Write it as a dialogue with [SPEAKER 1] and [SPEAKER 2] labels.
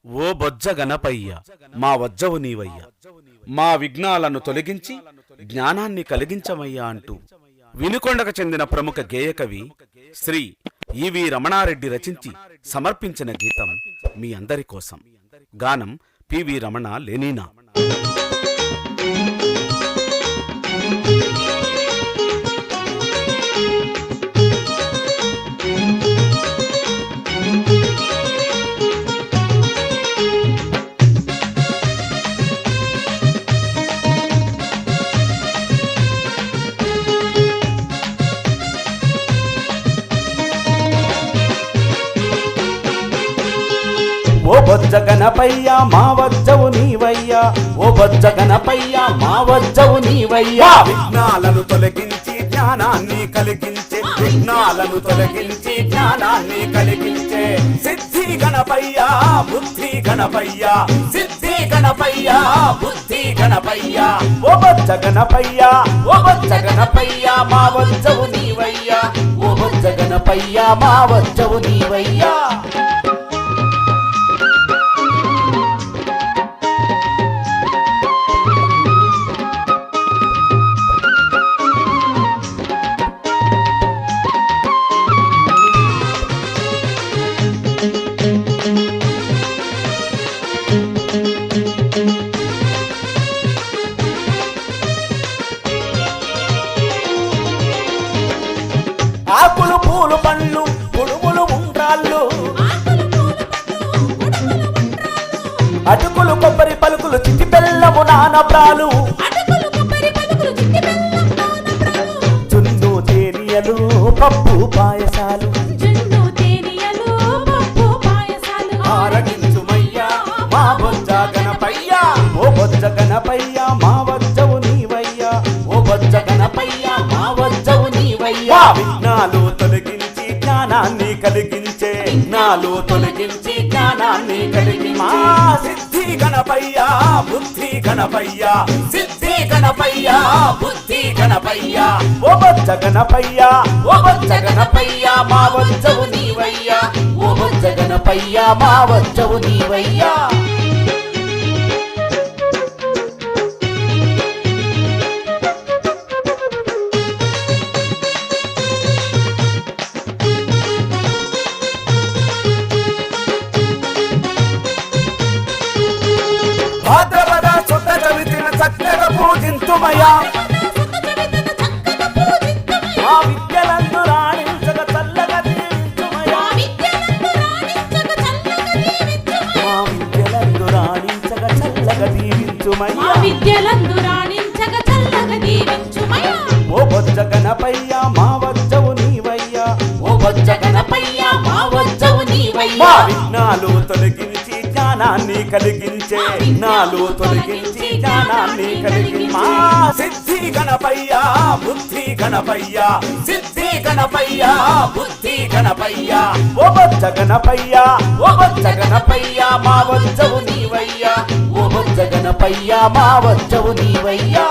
[SPEAKER 1] ఓ బొజ్జ గణపయ్య, మా వజ్జవు నీవయ్య, మా విఘ్నాలను తొలగించి జ్ఞానాన్ని కలిగించమయ్యా అంటూ వినుకొండకు చెందిన ప్రముఖ గేయకవి శ్రీ ఈవి రమణారెడ్డి రచించి సమర్పించిన గీతం మీ అందరి కోసం. గానం పివి రమణ లెనినా.
[SPEAKER 2] ఓ బొజ్జ గణపయ్య మా వజ్జవు నీవయ్యా, ఓ బొజ్జ గణపయ్య మా వజ్జవు నీవయ్యా.
[SPEAKER 3] విఘ్నాలను తొలగించి జ్ఞానాన్ని కలిగించే, విఘ్నాలను తొలగించి జ్ఞానాన్ని కలిగించే సిద్ధి గణపయ్య బుద్ధి గణపయ్య, సిద్ధి గణపయ్య బుద్ధి గణపయ్య.
[SPEAKER 2] ఓ బొజ్జ గణపయ్య, ఓ బొజ్జ గణపయ్య మా వజ్జవు నీవయ్యా, ఓ బొజ్జ గణపయ్య మా వజ్జవు నీవయ్యా. ఆకులు పూలు పండ్లు పుడుములు ఉండ్రాళ్ళు, అటుకులు కొబ్బరి పలుకులు చిట్టి బెల్లము నానబ్రాలు, చున్ను తేనియలు పప్పు పాయసాలు,
[SPEAKER 3] ఆరగించుమయ్యా మా బొజ్జ గణపయ్య,
[SPEAKER 2] ఓ బొజ్జ గణపయ్య మా వజ్జవు నీవయ్యా, ఓ బొజ్జ గణపయ్య మా వజ్జవు నీవయ్యా.
[SPEAKER 3] విఘ్నాలు తొలగించి జ్ఞానాన్ని కలిగించే, విఘ్నాలు తొలగించి జ్ఞానాన్ని కలిగించే సిద్ధి గణపయ్య బుద్ధి గణపయ్య, సిద్ధి గణపయ్య బుద్ధి గణపయ్య.
[SPEAKER 2] ఓ బొజ్జ గణపయ్య, ఓ బొజ్జ గణపయ్య మా వజ్జవు నీవయ్యా, ఓ బొజ్జ గణపయ్య మా వజ్జవు నీవయ్యా.
[SPEAKER 3] భాద్రపద శుద్ధ చవితిన చక్కగా పూజింతుమయ్యా,
[SPEAKER 2] మా విద్యలందు రాణించగ చల్లగా దీవించుమయ్యా, మా విద్యలందు రాణించగ చల్లగా దీవించుమయ్యా. ఓ బొజ్జ గణపయ్య మా వజ్జవు నీవయ్యా, ఓ బొజ్జ గణపయ్య మా వజ్జవు నీవయ్యా.
[SPEAKER 3] విఘ్నాలు తొలగించి జ్ఞానాన్ని కలిగించే, విఘ్నాలు తొలగించి జ్ఞానాన్ని కలిగించే సిద్ధి గణపయ్య బుద్ధి గణపయ్య, సిద్ధి గణపయ్య బుద్ధి గణపయ్య.
[SPEAKER 2] ఓ బొజ్జ గణపయ్య, ఓ బొజ్జ గణపయ్య మా వజ్జవు నీవయ్యా, ఓ బొజ్జ గణపయ్య మా వజ్జవు నీవయ్యా.